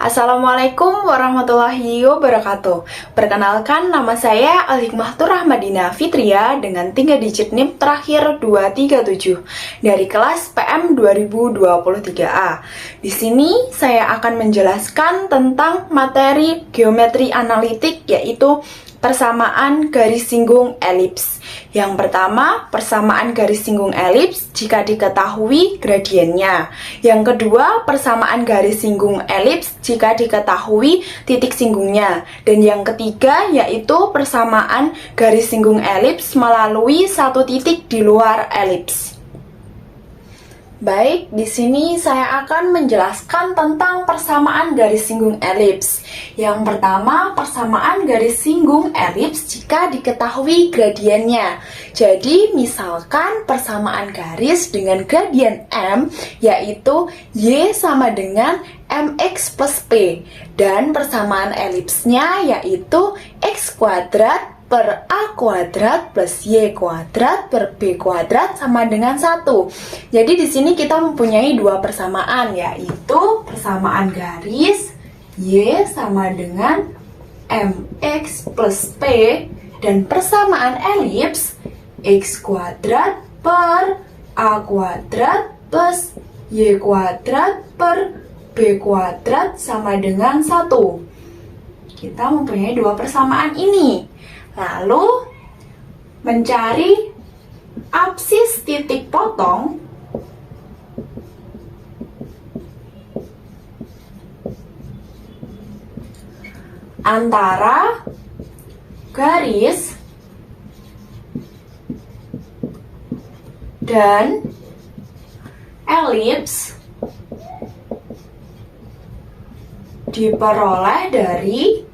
Assalamualaikum warahmatullahi wabarakatuh. Perkenalkan, nama saya Al-Hikmah Rahmadina Fitria dengan 3 digit NIM terakhir 237 dari kelas PM 2023A. Di sini saya akan menjelaskan tentang materi geometri analitik, yaitu persamaan garis singgung elips. Yang pertama, persamaan garis singgung elips jika diketahui gradiennya. Yang kedua, persamaan garis singgung elips jika diketahui titik singgungnya. Dan yang ketiga, yaitu persamaan garis singgung elips melalui satu titik di luar elips. Baik, di sini saya akan menjelaskan tentang persamaan garis singgung elips. Yang pertama, persamaan garis singgung elips jika diketahui gradiennya. Jadi, misalkan persamaan garis dengan gradien M, yaitu Y sama dengan MX plus P. Dan persamaan elipsnya yaitu X kuadrat per A kuadrat plus Y kuadrat per B kuadrat sama dengan 1. Jadi di sini kita mempunyai dua persamaan, yaitu persamaan garis Y sama dengan MX plus P dan persamaan elips X kuadrat per A kuadrat plus Y kuadrat per B kuadrat sama dengan 1. Kita mempunyai dua persamaan ini. Lalu, mencari apsis titik potong antara garis dan elips diperoleh dari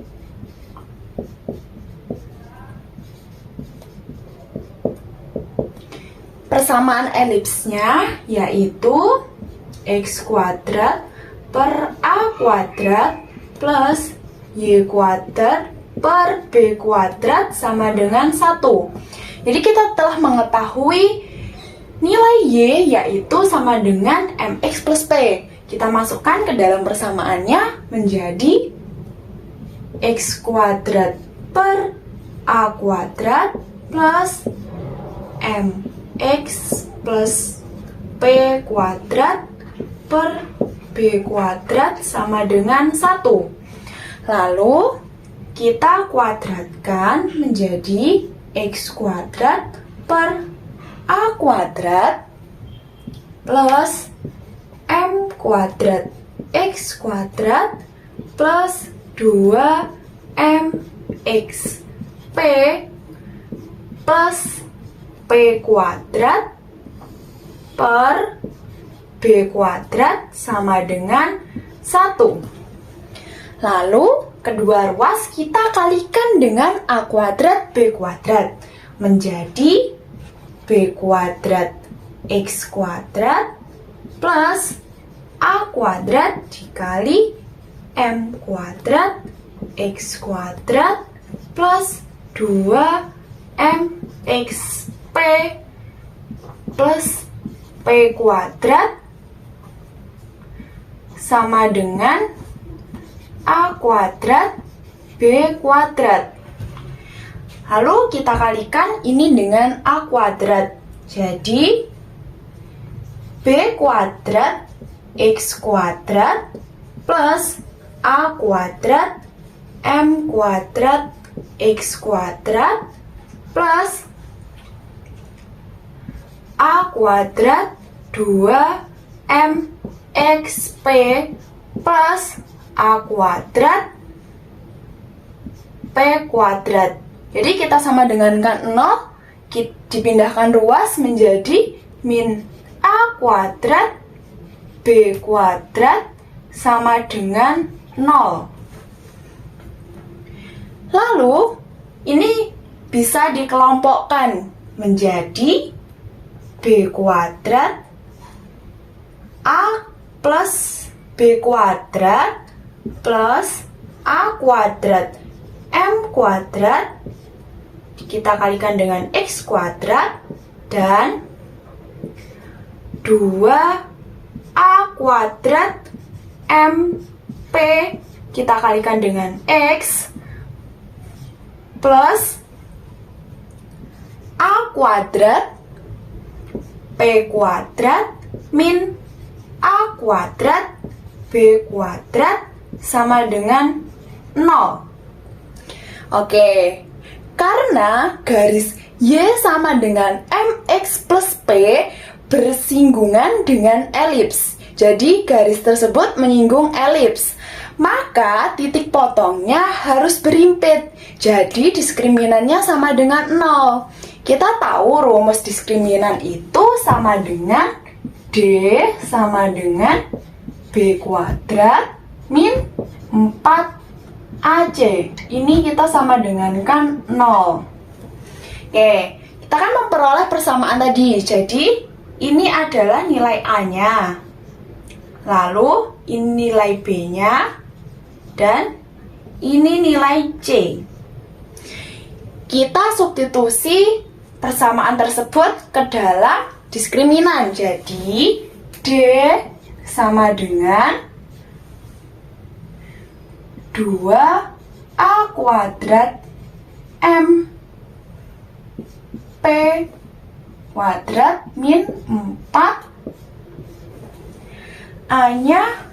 persamaan elipsnya, yaitu X kuadrat per A kuadrat plus Y kuadrat per B kuadrat sama dengan 1. Jadi kita telah mengetahui nilai Y yaitu sama dengan MX plus P. Kita masukkan ke dalam persamaannya menjadi X kuadrat per A kuadrat plus MX plus P kuadrat per B kuadrat sama dengan 1. Lalu kita kuadratkan menjadi X kuadrat per A kuadrat plus M kuadrat X kuadrat plus 2MX P plus P kuadrat per B kuadrat sama dengan 1. Lalu, kedua ruas kita kalikan dengan A kuadrat B kuadrat menjadi B kuadrat X kuadrat plus A kuadrat dikali M kuadrat X kuadrat plus 2MX P plus P kuadrat sama dengan A kuadrat B kuadrat. Lalu kita kalikan ini dengan A kuadrat. Jadi B kuadrat X kuadrat plus A kuadrat M kuadrat X kuadrat plus A kuadrat 2MXP plus A kuadrat P kuadrat. Jadi kita sama dengan 0, dipindahkan ruas menjadi min A kuadrat B kuadrat sama dengan 0. Lalu, ini bisa dikelompokkan menjadi B kuadrat A plus B kuadrat plus A kuadrat M kuadrat kita kalikan dengan X kuadrat dan 2A kuadrat MP kita kalikan dengan X plus A kuadrat P kuadrat min A kuadrat B kuadrat sama dengan 0. Oke, karena garis Y sama dengan MX plus P bersinggungan dengan elips. Jadi garis tersebut menyinggung elips. Maka titik potongnya harus berimpit. Jadi diskriminannya sama dengan 0. Kita tahu rumus diskriminan itu sama dengan D sama dengan B kuadrat min 4AC. Ini kita sama dengankan 0. Oke, kita kan memperoleh persamaan tadi. Jadi ini adalah nilai A-nya. Lalu ini nilai B-nya. Dan ini nilai C. Kita substitusi persamaan tersebut ke dalam diskriminan. Jadi D sama dengan 2A kuadrat M P kuadrat min 4 A-nya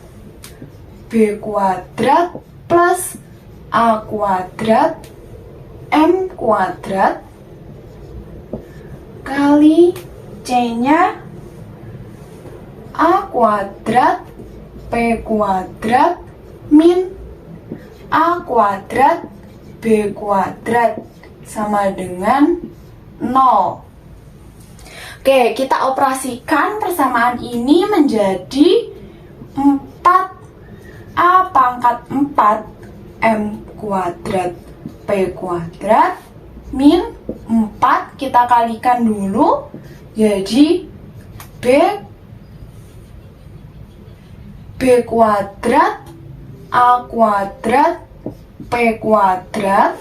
B kuadrat plus A kuadrat M kuadrat kali C-nya A kuadrat P kuadrat min A kuadrat B kuadrat sama dengan 0. Oke, kita operasikan persamaan ini menjadi 4A pangkat 4 M kuadrat P kuadrat min 4 kita kalikan dulu jadi B kuadrat A kuadrat P kuadrat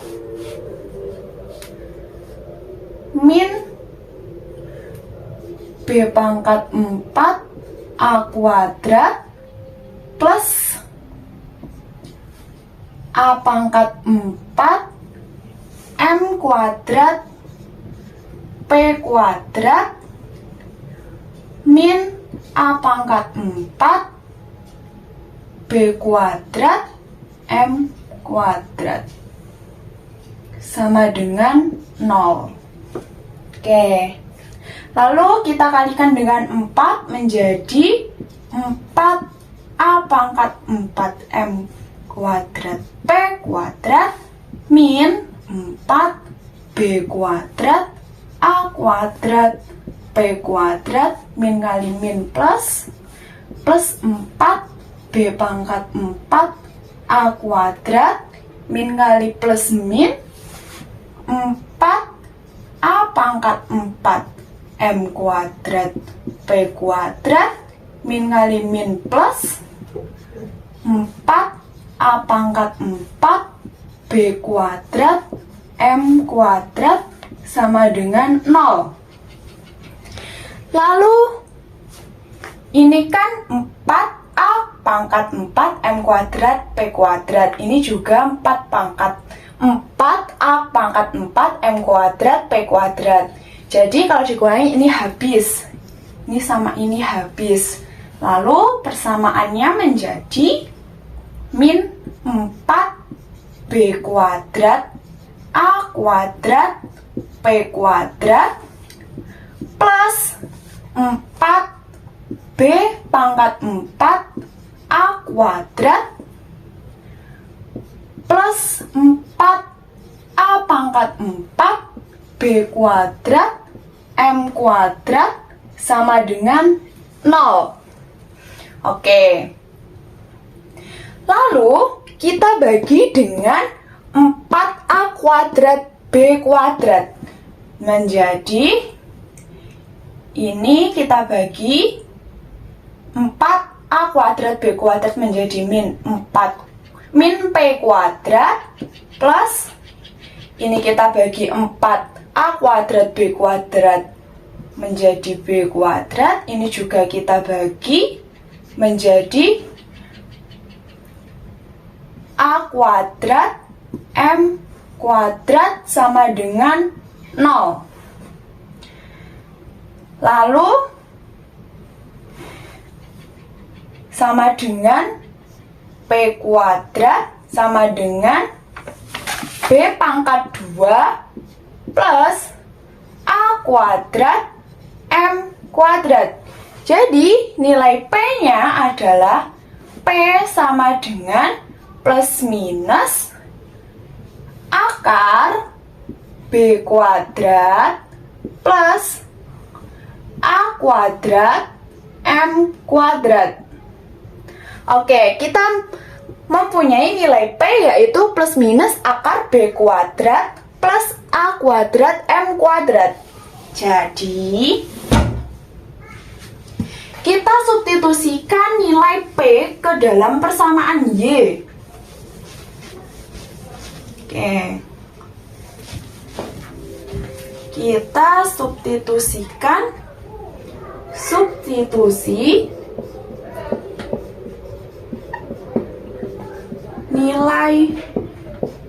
min B pangkat 4 A kuadrat plus A pangkat 4 M kuadrat P kuadrat min A pangkat 4 B kuadrat M kuadrat sama dengan 0. Oke, lalu kita kalikan dengan 4 menjadi 4A pangkat 4M kuadrat P kuadrat min 4B kuadrat A kuadrat P kuadrat min kali min plus 4B pangkat 4 A kuadrat min kali plus min 4A pangkat 4 M kuadrat P kuadrat min kali min plus 4A pangkat 4 B kuadrat M kuadrat sama dengan 0. Lalu ini kan 4A pangkat 4 M kuadrat P kuadrat. Ini juga 4 pangkat 4A pangkat 4 M kuadrat P kuadrat. Jadi kalau dikurangi ini habis. Ini sama ini habis. Lalu persamaannya menjadi min 4B kuadrat A kuadrat P kuadrat plus 4B pangkat 4 A kuadrat plus 4A pangkat 4 B kuadrat M kuadrat sama dengan 0. Oke. Lalu kita bagi dengan 4A kuadrat B kuadrat menjadi ini kita bagi 4A kuadrat B kuadrat menjadi min 4 min P kuadrat plus ini kita bagi 4A kuadrat B kuadrat menjadi B kuadrat. Ini juga kita bagi menjadi A kuadrat M kuadrat sama dengan 0. Lalu sama dengan P kuadrat sama dengan B pangkat 2 plus A kuadrat M kuadrat. Jadi nilai P-nya adalah P sama dengan plus minus akar B kuadrat plus A kuadrat M kuadrat. Oke, kita mempunyai nilai P yaitu plus minus akar B kuadrat plus A kuadrat M kuadrat. Jadi kita substitusikan nilai P ke dalam persamaan Y. Oke. Kita substitusi nilai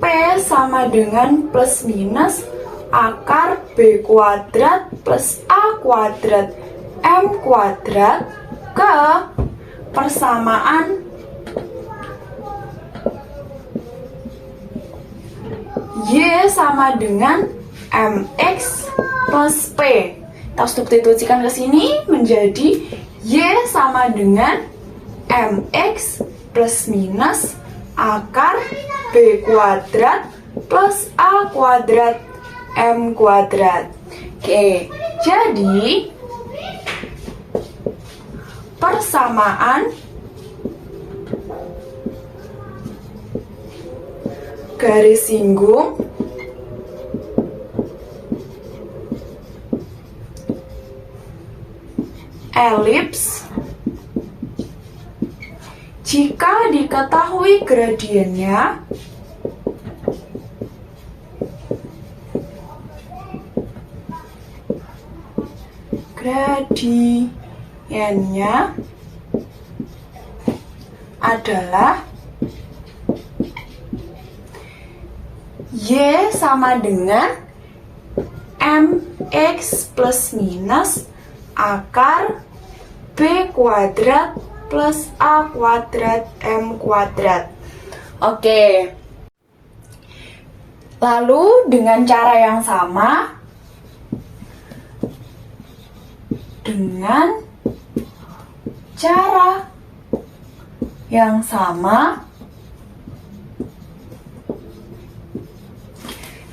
P sama dengan plus minus akar B kuadrat plus A kuadrat M kuadrat ke persamaan Y sama dengan MX plus P. Kita substitusikan ke sini menjadi Y sama dengan MX plus minus akar B kuadrat plus A kuadrat M kuadrat. Oke, jadi persamaan garis singgung elips jika diketahui gradiennya adalah Y sama dengan MX plus minus akar B kuadrat plus A kuadrat M kuadrat. Oke. Lalu dengan cara yang sama,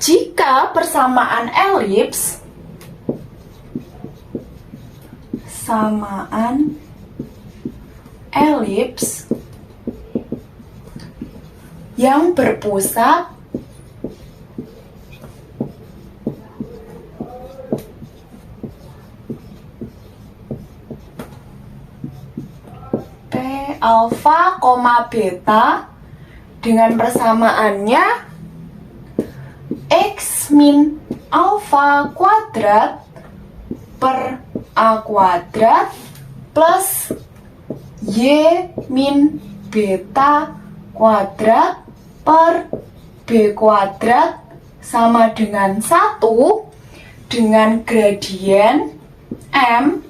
jika persamaan elips yang berpusat P alfa, beta dengan persamaannya X min alfa kuadrat per A kuadrat plus Y min beta kuadrat per B kuadrat sama dengan 1 dengan gradien M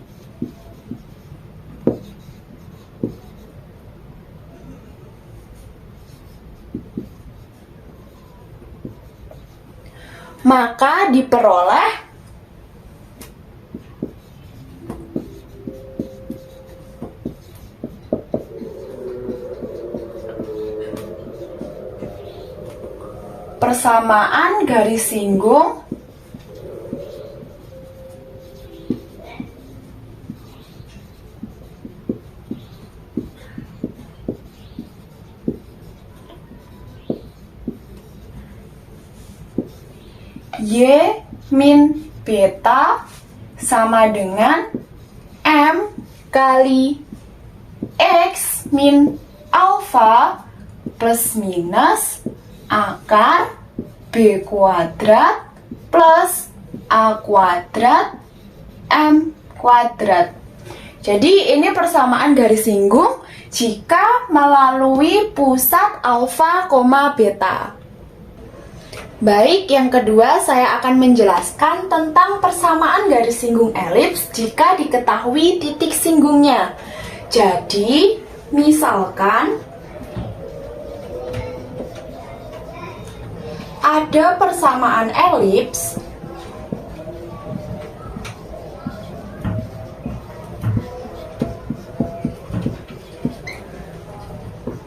maka diperoleh persamaan garis singgung Y min beta sama dengan M kali X min alfa plus minus akar B kuadrat plus A kuadrat M kuadrat. Jadi ini persamaan garis singgung jika melalui pusat alfa, beta. Baik, yang kedua saya akan menjelaskan tentang persamaan garis singgung elips jika diketahui titik singgungnya. Jadi, misalkan ada persamaan elips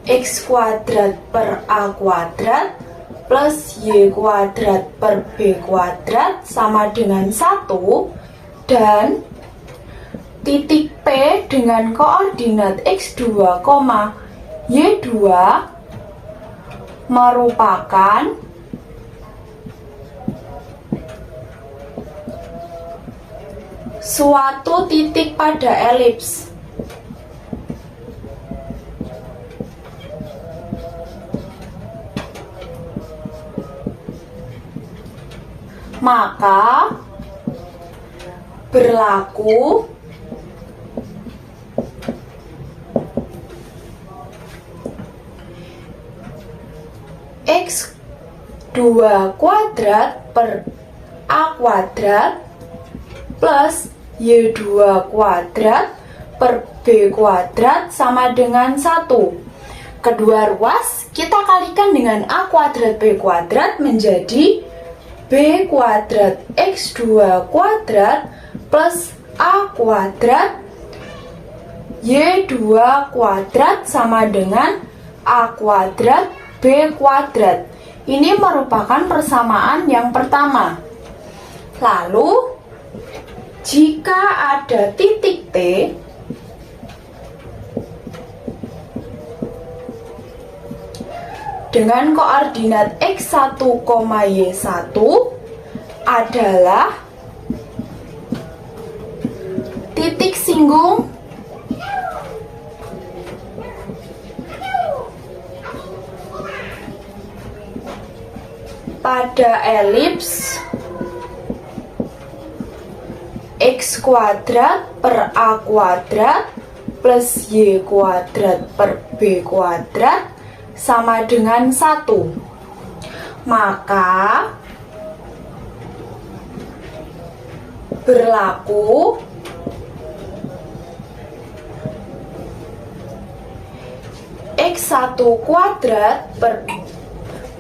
x kuadrat per a kuadrat plus y kuadrat per b kuadrat sama dengan 1 dan titik P dengan koordinat x2, y2 merupakan suatu titik pada elips. Maka berlaku x2 kuadrat per a kuadrat plus y2 kuadrat per b kuadrat sama dengan 1. Kedua ruas kita kalikan dengan a kuadrat b kuadrat menjadi b kuadrat x2 kuadrat plus a kuadrat y2 kuadrat sama dengan a kuadrat b kuadrat. Ini merupakan persamaan yang pertama. Lalu jika ada titik T dengan koordinat x1, y1 adalah titik singgung pada elips x kuadrat per a kuadrat plus y kuadrat per b kuadrat sama dengan 1. Maka berlaku x1 kuadrat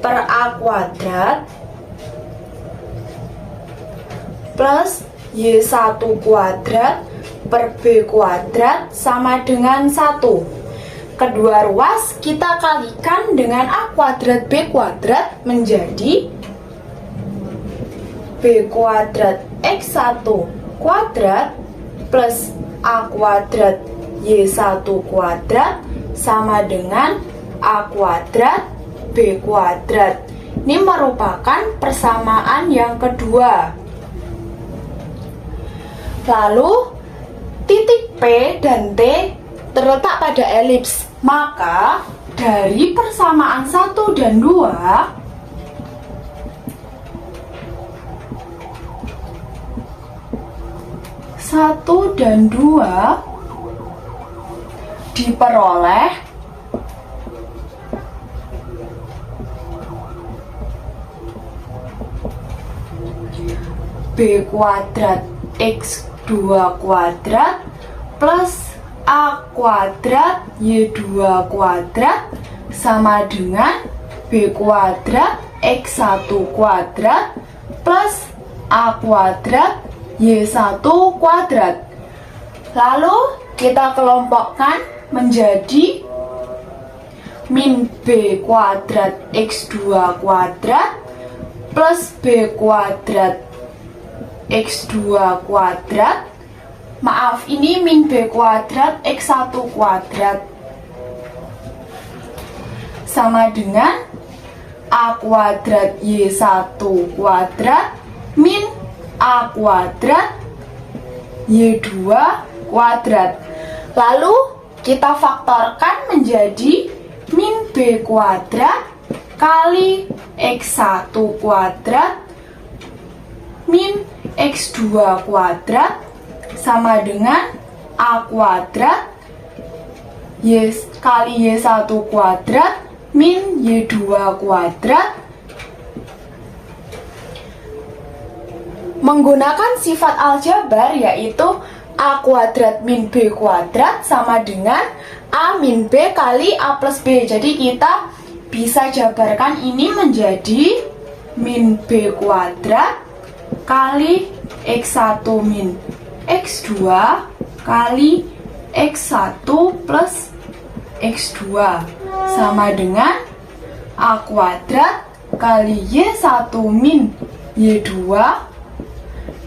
per a kuadrat plus y1 kuadrat per b kuadrat sama dengan 1. Kedua ruas kita kalikan dengan a kuadrat b kuadrat menjadi b kuadrat x1 kuadrat plus a kuadrat y1 kuadrat sama dengan a kuadrat b kuadrat. Ini merupakan persamaan yang kedua. Lalu titik P dan T terletak pada elips, maka dari persamaan 1 dan 2 diperoleh b kuadrat x2 kuadrat plus a kuadrat y2 kuadrat sama dengan b kuadrat x1 kuadrat plus a kuadrat y1 kuadrat. Lalu kita kelompokkan menjadi min b kuadrat x2 kuadrat plus b kuadrat x2 kuadrat. Maaf, ini min b kuadrat x1 kuadrat sama dengan a kuadrat y1 kuadrat min a kuadrat y2 kuadrat. Lalu kita faktorkan menjadi min b kuadrat kali x1 kuadrat min x2 kuadrat sama dengan A kuadrat kali Y1 kuadrat min Y2 kuadrat. Menggunakan sifat aljabar yaitu A kuadrat min B kuadrat sama dengan A min B kali A plus B. Jadi kita bisa jabarkan ini menjadi min B kuadrat kali X1 min X2 kali X1 plus X2 sama dengan A kuadrat kali Y1 min Y2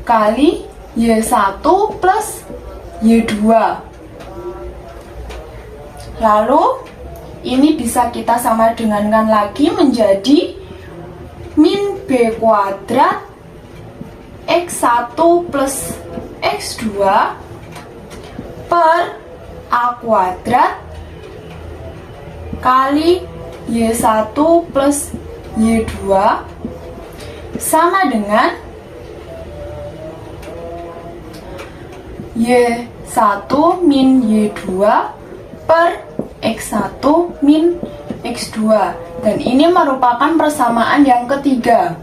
kali Y1 plus Y2. Lalu ini bisa kita sama dengankan lagi menjadi min B kuadrat X1 plus X2 per A kuadrat kali Y1 plus Y2 sama dengan Y1 min Y2 per X1 min X2. Dan ini merupakan persamaan yang ketiga.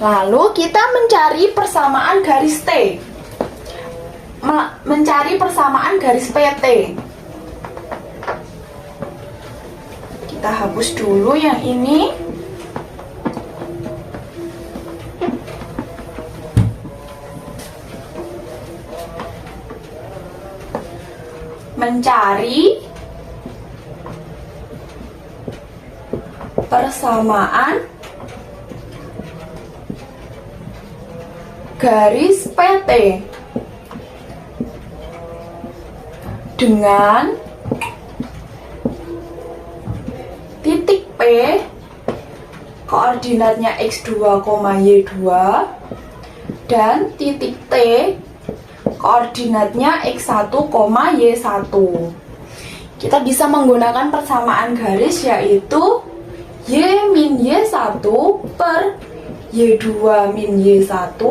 Lalu kita mencari persamaan garis T. Mencari persamaan garis PT. Kita hapus dulu yang ini. Mencari persamaan garis PT dengan titik P koordinatnya X2, Y2 dan titik T koordinatnya X1, Y1. Kita bisa menggunakan persamaan garis yaitu Y min Y1 per Y2 min Y1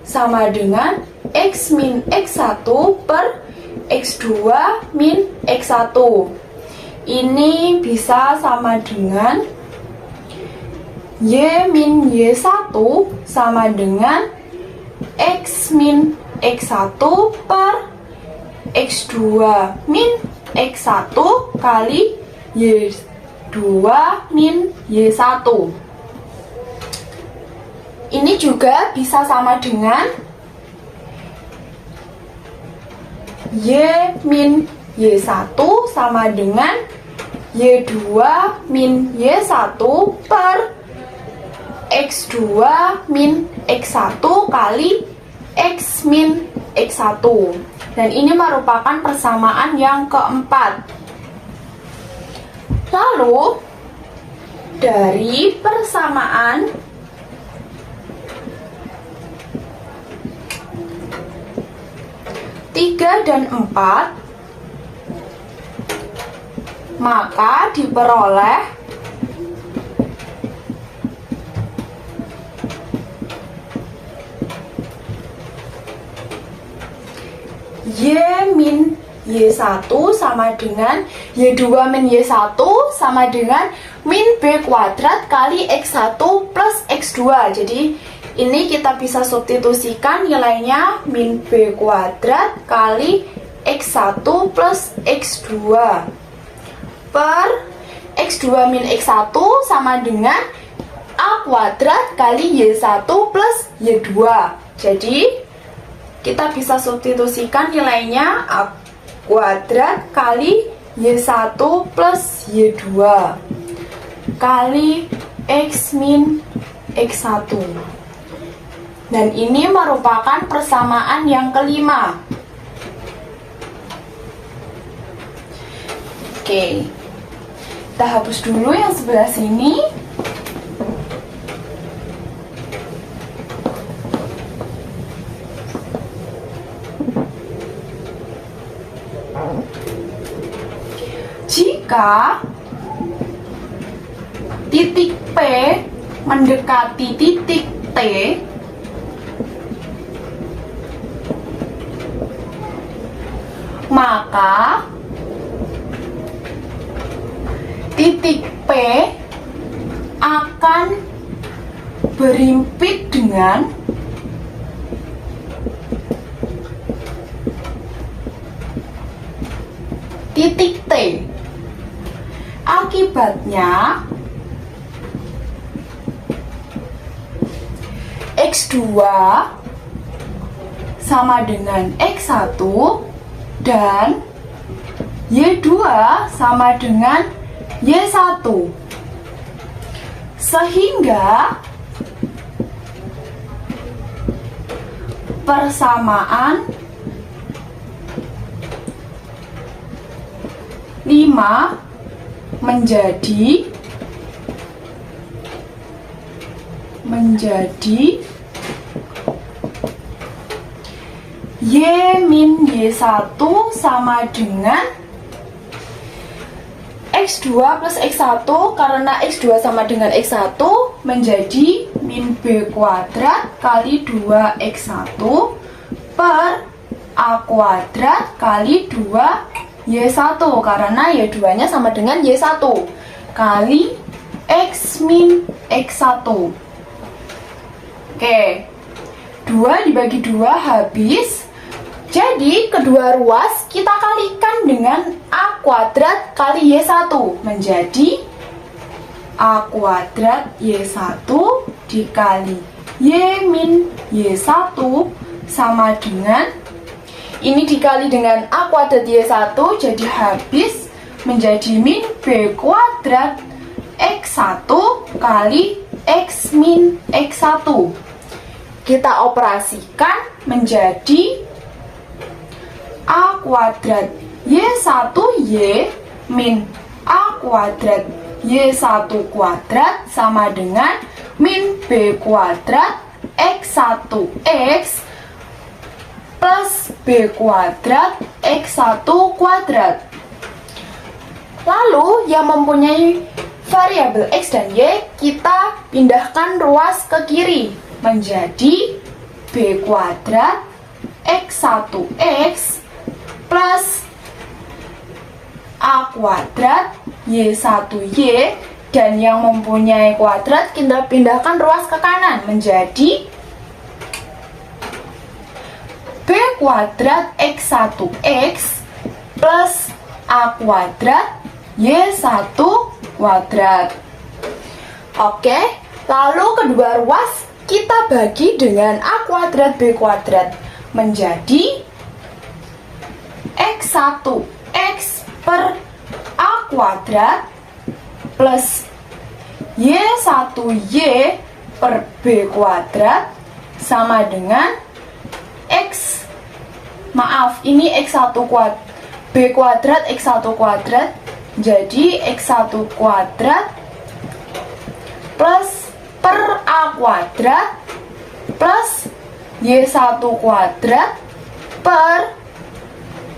sama dengan X min X1 per X2 min X1. Ini bisa sama dengan Y min Y1 sama dengan X min X1 per X2 min X1 kali Y2 min Y1. Ini juga bisa sama dengan Y min Y1 sama dengan Y2 min Y1 per X2 min X1 kali X min X1. Dan ini merupakan persamaan yang keempat. Lalu dari persamaan tiga dan 4 maka diperoleh Y min Y1 sama dengan Y2 min Y1 sama dengan min B kuadrat kali X1 plus X2. Jadi ini kita bisa substitusikan nilainya min B kuadrat kali X1 plus X2 per X2 min X1 sama dengan A kuadrat kali Y1 plus Y2. Jadi kita bisa substitusikan nilainya A kuadrat kali Y1 plus Y2 kali X min X1. Dan ini merupakan persamaan yang kelima. Oke, kita hapus dulu yang sebelah sini. Jika titik P mendekati titik T, maka titik P akan berimpit dengan titik T. Akibatnya X2 sama dengan X1 dan Y2 sama dengan Y1, sehingga persamaan 5 menjadi Y min Y1 sama dengan X2 plus X1, karena X2 sama dengan X1 menjadi min B kuadrat kali 2X1 per A kuadrat kali 2Y1, karena Y2 nya sama dengan Y1 kali X min X1. Oke, 2 dibagi 2 habis. Jadi kedua ruas kita kalikan dengan A kuadrat kali Y1 menjadi A kuadrat Y1 dikali Y min Y1 sama dengan, ini dikali dengan A kuadrat Y1 jadi habis menjadi min B kuadrat X1 kali X min X1. Kita operasikan menjadi A kuadrat Y1Y min A kuadrat Y1 kuadrat sama dengan min B kuadrat X1X plus B kuadrat X1 kuadrat. Lalu yang mempunyai variabel X dan Y kita pindahkan ruas ke kiri menjadi B kuadrat X1X plus A kuadrat Y1Y, dan yang mempunyai kuadrat kita pindahkan ruas ke kanan menjadi B kuadrat X1X plus A kuadrat Y1 kuadrat. Oke, lalu kedua ruas kita bagi dengan A kuadrat B kuadrat menjadi X1X per A kuadrat plus Y1Y per B kuadrat sama dengan ini X1 kuadrat B kuadrat X1 kuadrat, jadi X1 kuadrat plus per A kuadrat plus Y1 kuadrat per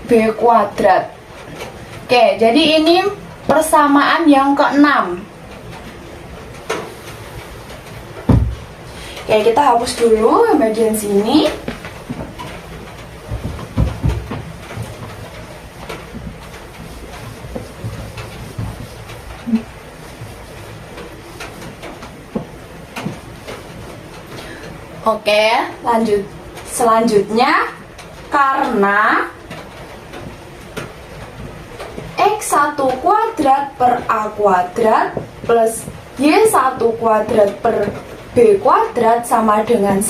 B kuadrat. Oke, jadi ini persamaan yang ke-6. Oke, kita hapus dulu yang bagian sini. Oke, selanjutnya karena X1 kuadrat per A kuadrat plus Y1 kuadrat per B kuadrat sama dengan 1,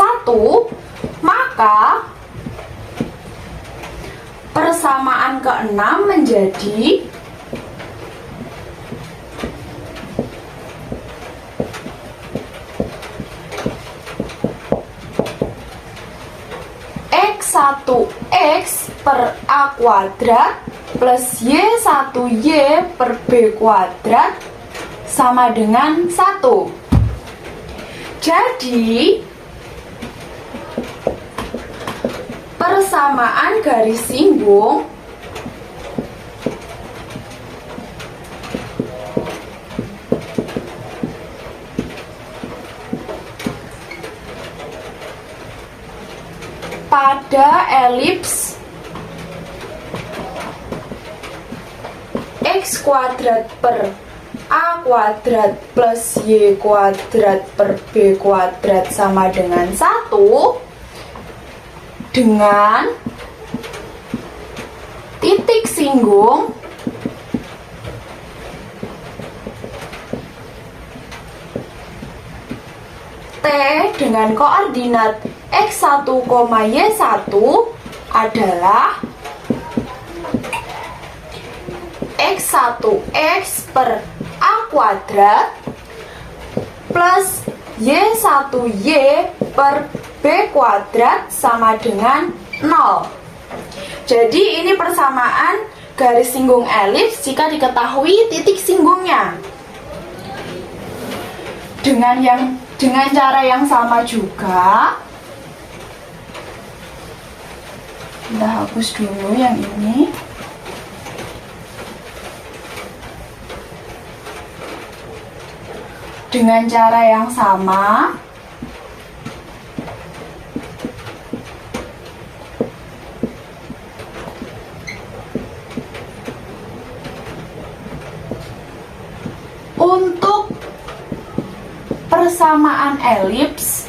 maka persamaan ke-6 menjadi X1X per A kuadrat plus Y1Y per B kuadrat sama dengan 1. Jadi persamaan garis singgung pada elips kuadrat per A kuadrat plus Y kuadrat per B kuadrat sama dengan 1 dengan titik singgung T dengan koordinat X1, Y1 adalah X1 X per A kuadrat plus Y1 Y per B kuadrat sama dengan 0. Jadi ini persamaan garis singgung elips jika diketahui titik singgungnya. Dengan cara yang sama juga, kita hapus dulu yang ini. Dengan cara yang sama, untuk persamaan elips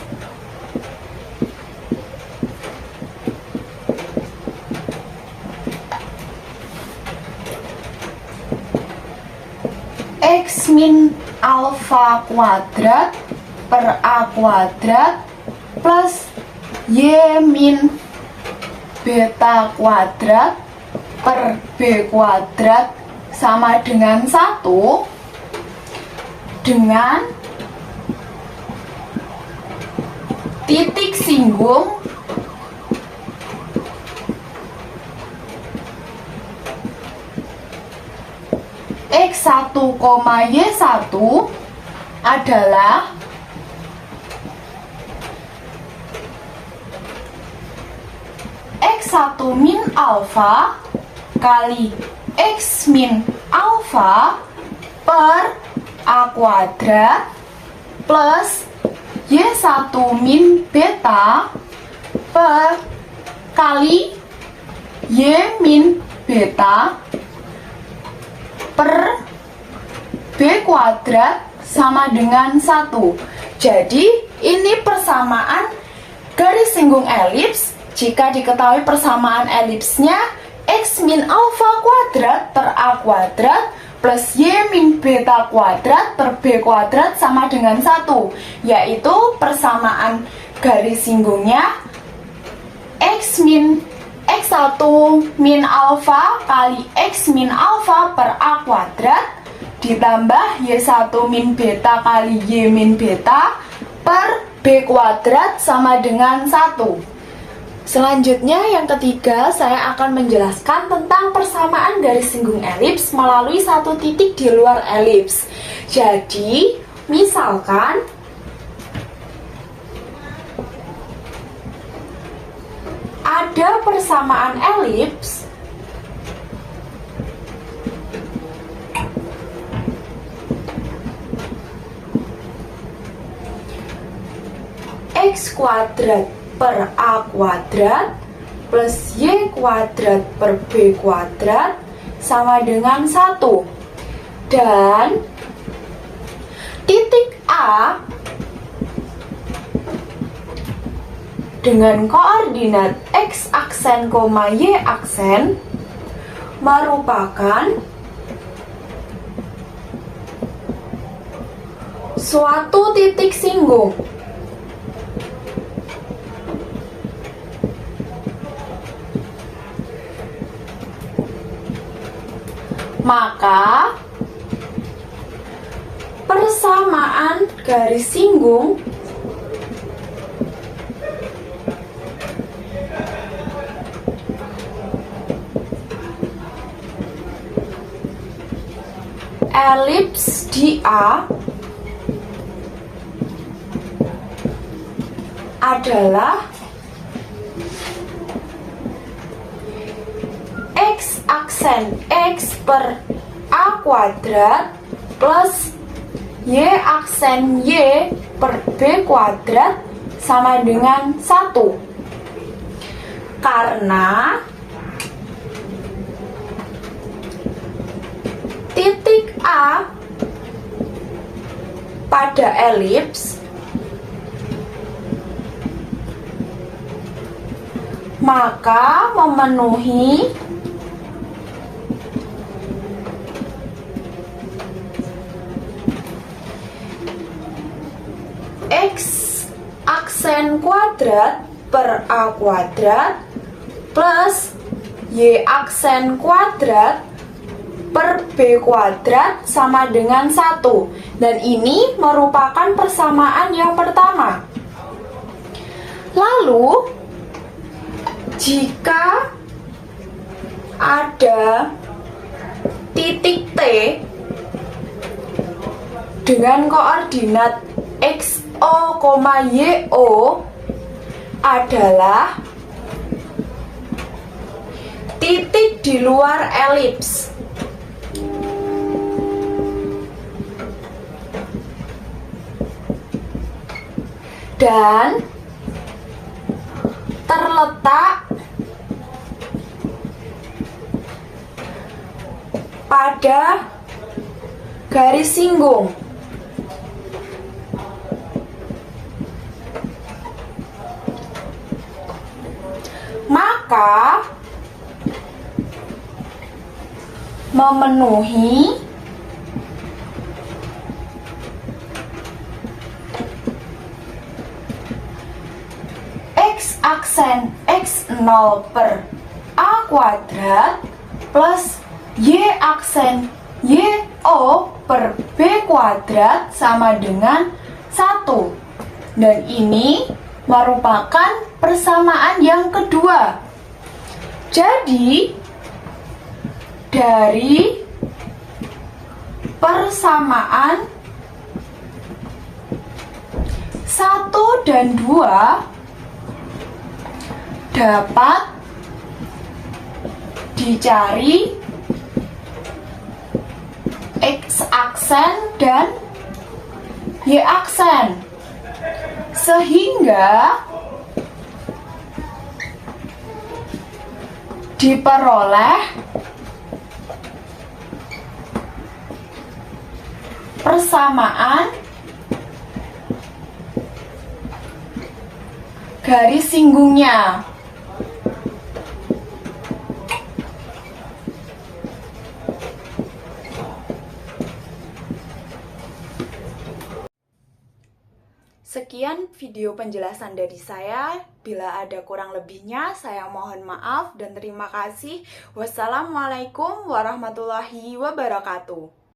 X min alfa kuadrat per A kuadrat plus Y min beta kuadrat per B kuadrat sama dengan 1 dengan titik singgung X1, Y1 adalah X1 min alfa kali X min alfa per A kuadrat plus Y1 min beta per kali Y min beta per B kuadrat sama dengan 1. Jadi ini persamaan garis singgung elips jika diketahui persamaan elipsnya X min alfa kuadrat per A kuadrat plus Y min beta kuadrat per B kuadrat sama dengan 1, yaitu persamaan garis singgungnya X1 min alfa kali X min alfa per A kuadrat ditambah Y1 min beta kali Y min beta per B kuadrat sama dengan 1. Selanjutnya yang ketiga, saya akan menjelaskan tentang persamaan garis singgung elips melalui satu titik di luar elips. Jadi, misalkan ada persamaan elips X kuadrat per A kuadrat plus Y kuadrat per B kuadrat sama dengan 1, dan titik A dengan koordinat X aksen, Y aksen merupakan suatu titik singgung. Maka persamaan garis singgung elips di A adalah X aksen X per A kuadrat plus Y aksen Y per B kuadrat sama dengan 1, karena titik A pada elips, maka memenuhi X aksen kuadrat per A kuadrat plus Y aksen kuadrat per B kuadrat sama dengan 1. Dan ini merupakan persamaan yang pertama. Lalu, jika ada titik T dengan koordinat XO, YO adalah titik di luar elips. Dan terletak pada garis singgung. Maka memenuhi X aksen X0 per A kuadrat plus Y aksen YO per B kuadrat sama dengan 1. Dan ini merupakan persamaan yang kedua. Jadi, dari persamaan 1 dan 2 dapat dicari X aksen dan Y aksen, sehingga diperoleh persamaan garis singgungnya. Sekian video penjelasan dari saya. Bila ada kurang lebihnya, saya mohon maaf dan terima kasih. Wassalamualaikum warahmatullahi wabarakatuh.